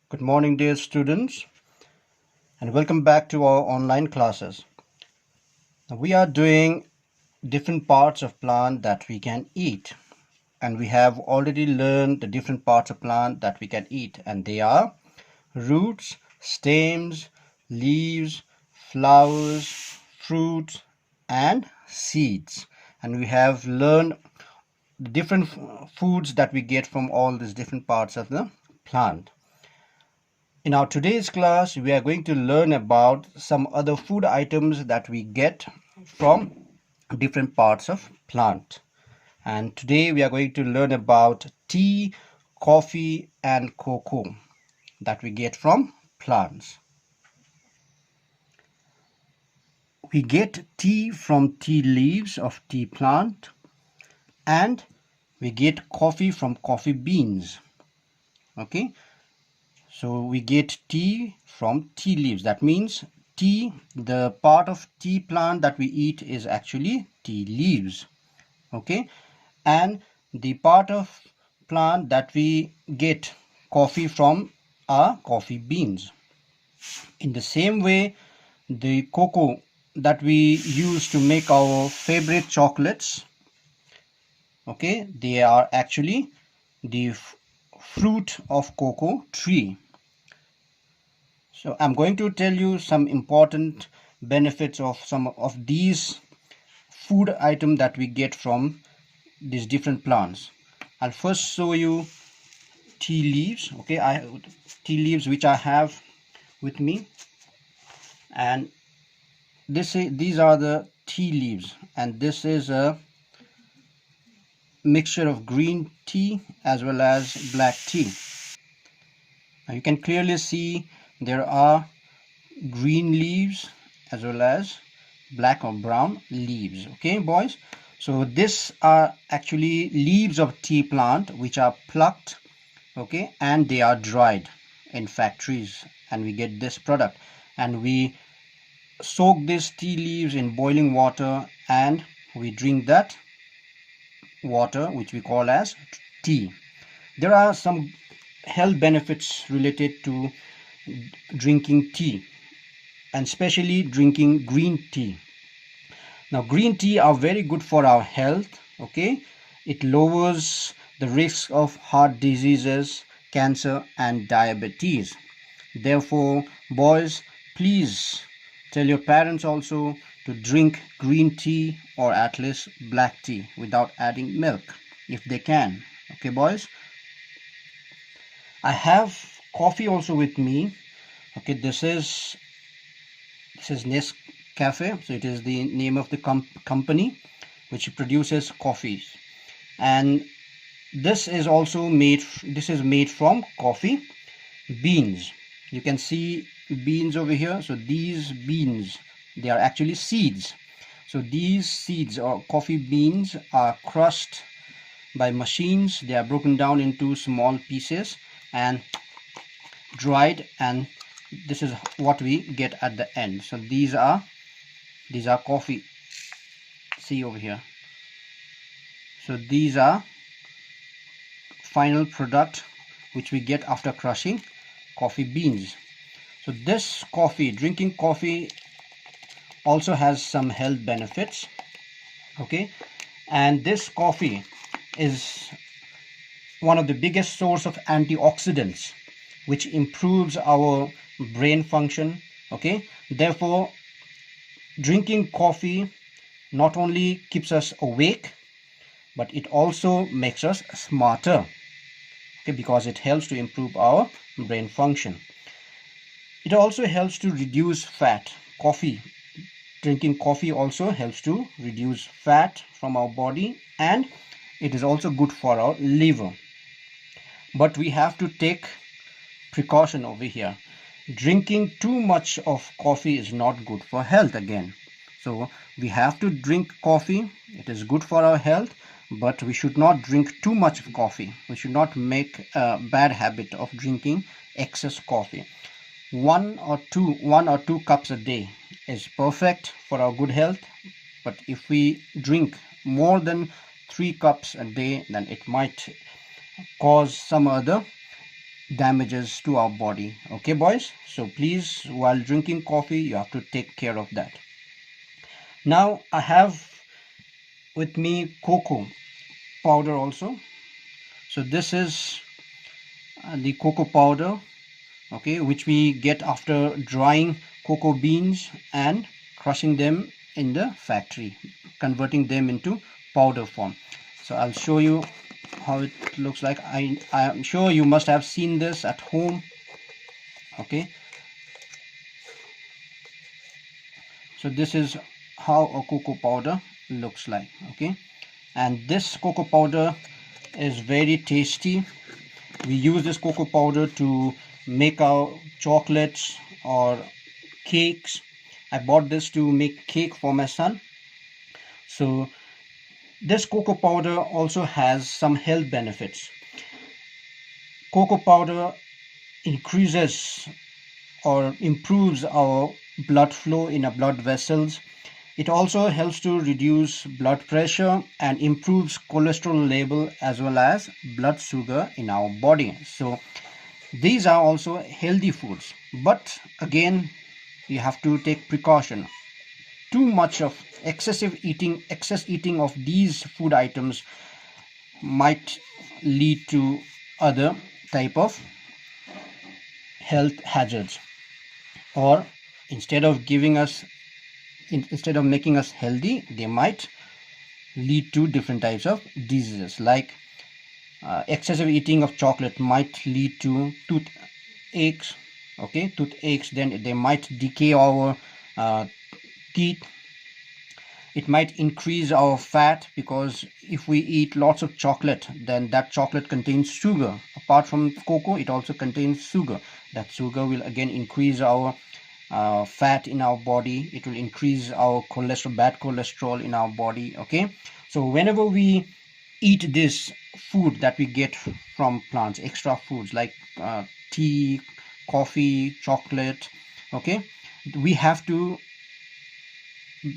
Good morning, dear students, and welcome back to our online classes. Now, we are doing different parts of plant that we can eat, and we have already learned the different parts of plant that we can eat, and they are roots, stems, leaves, flowers, fruits, and seeds. And we have learned the different foods that we get from all these different parts of the plant. In our today's class, we are going to learn about some other food items that we get from different parts of plant. And today we are going to learn about tea, coffee, and cocoa that we get from plants. We get tea from tea leaves of tea plant, and we get coffee from coffee beans. Okay, so we get tea from tea leaves. That means tea, the part of tea plant that we eat is actually tea leaves. Okay, and the part of plant that we get coffee from are coffee beans. In the same way, the cocoa that we use to make our favorite chocolates, okay, they are actually the fruit of cocoa tree. So I'm going to tell you some important benefits of some of these food items that we get from these different plants. I'll first show you tea leaves. Okay, tea leaves which I have with me, and these are the tea leaves, and this is a mixture of green tea as well as black tea. Now you can clearly see there are green leaves as well as black or brown leaves. Okay, boys, so these are actually leaves of tea plant which are plucked, okay, and they are dried in factories, and we get this product, and we soak these tea leaves in boiling water and we drink that water which we call as tea. There are some health benefits related to drinking tea, and especially drinking green tea. Now green tea are very good for our health. Okay, it lowers the risk of heart diseases, cancer, and diabetes. Therefore, boys, please tell your parents also to drink green tea or at least black tea without adding milk if they can. Okay, boys, I have coffee also with me. Okay, this is Nescafe, so it is the name of the company which produces coffees, and this is made from coffee beans. You can see beans over here. So these beans, they are actually seeds. So these seeds or coffee beans are crushed by machines. They are broken down into small pieces and dried, and this is what we get at the end. So these are coffee. See over here. So these are final product which we get after crushing coffee beans. So this coffee, drinking coffee, also has some health benefits. Okay, and this coffee is one of the biggest source of antioxidants which improves our brain function. Okay, therefore drinking coffee not only keeps us awake, but it also makes us smarter. Okay, because it helps to improve our brain function. It also helps to reduce fat. Drinking coffee also helps to reduce fat from our body, and it is also good for our liver. But we have to take precaution over here. Drinking too much of coffee is not good for health again. So we have to drink coffee. It is good for our health, but we should not drink too much of coffee. We should not make a bad habit of drinking excess coffee. One or two cups a day is perfect for our good health, but if we drink more than 3 cups a day, then it might cause some other damages to our body. Okay, boys? So please, while drinking coffee, you have to take care of that. Now I have with me cocoa powder also. So this is the cocoa powder, okay, which we get after drying cocoa beans and crushing them in the factory, converting them into powder form. So I'll show you how it looks like. I'm sure you must have seen this at home. Okay, so this is how a cocoa powder looks like. Okay, and this cocoa powder is very tasty. We use this cocoa powder to make our chocolates or cakes. I bought this to make cake for my son. So this cocoa powder also has some health benefits. Cocoa powder increases or improves our blood flow in our blood vessels. It also helps to reduce blood pressure and improves cholesterol level as well as blood sugar in our body. So these are also healthy foods, but again you have to take precaution. Too much of excess eating of these food items might lead to other type of health hazards, or instead of making us healthy, they might lead to different types of diseases. Like excessive eating of chocolate might lead to toothaches. Okay, toothaches. Then they might decay our teeth. It might increase our fat, because if we eat lots of chocolate, then that chocolate contains sugar. Apart from cocoa, it also contains sugar. That sugar will again increase our fat in our body. It will increase our cholesterol, bad cholesterol in our body. Okay, so whenever we eat this food that we get from plants, extra foods like tea, coffee, chocolate, okay, we have to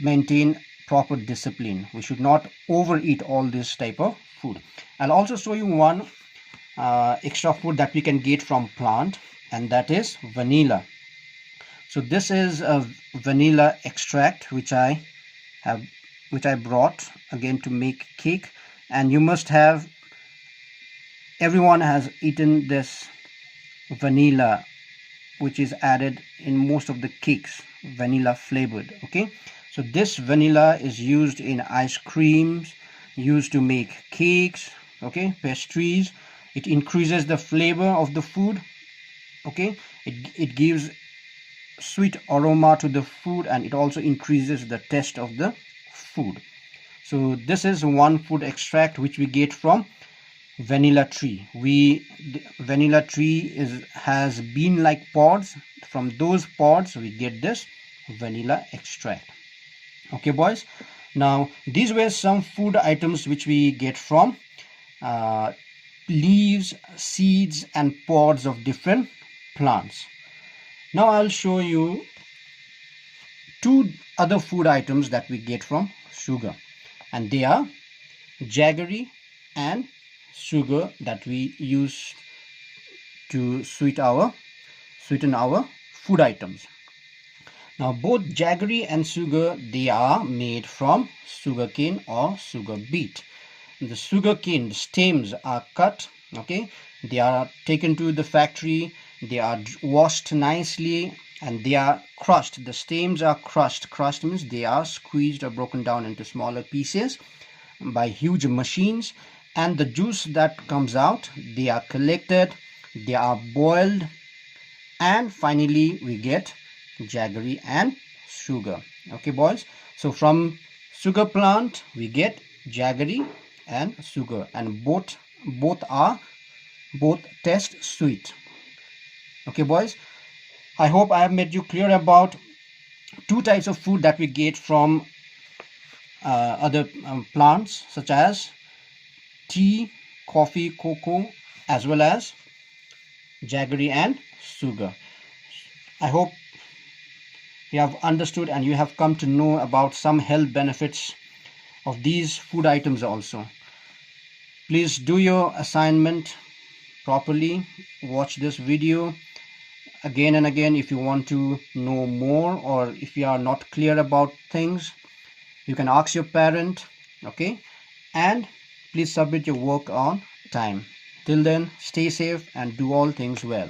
maintain proper discipline. We should not overeat all this type of food. I'll also show you one extra food that we can get from plant, and that is vanilla. So this is a vanilla extract which I brought again to make cake. And you must have, everyone has eaten this vanilla which is added in most of the cakes, vanilla flavored. Okay, so this vanilla is used in ice creams, used to make cakes, okay, pastries. It increases the flavor of the food. Okay, it gives sweet aroma to the food, and it also increases the taste of the food. So this is one food extract which we get from vanilla tree. The vanilla tree has bean like pods. From those pods we get this vanilla extract. Okay, boys, now these were some food items which we get from leaves, seeds and pods of different plants. Now I'll show you two other food items that we get from sugar, and they are jaggery and sugar that we use to sweeten our food items. Now both jaggery and sugar, they are made from sugarcane or sugar beet. The sugarcane stems are cut, okay, they are taken to the factory, they are washed nicely, and they are crushed. The stems are crushed. Crushed means they are squeezed or broken down into smaller pieces by huge machines, and the juice that comes out, they are collected, they are boiled, and finally we get jaggery and sugar. Okay, boys, so from sugar plant we get jaggery and sugar, and both taste sweet. Okay, boys, I hope I have made you clear about two types of food that we get from other plants, such as tea, coffee, cocoa, as well as jaggery and sugar. I hope you have understood and you have come to know about some health benefits of these food items also. Please do your assignment properly. Watch this video again and again if you want to know more, or if you are not clear about things, you can ask your parent. Okay, and please submit your work on time. Till then, stay safe and do all things well.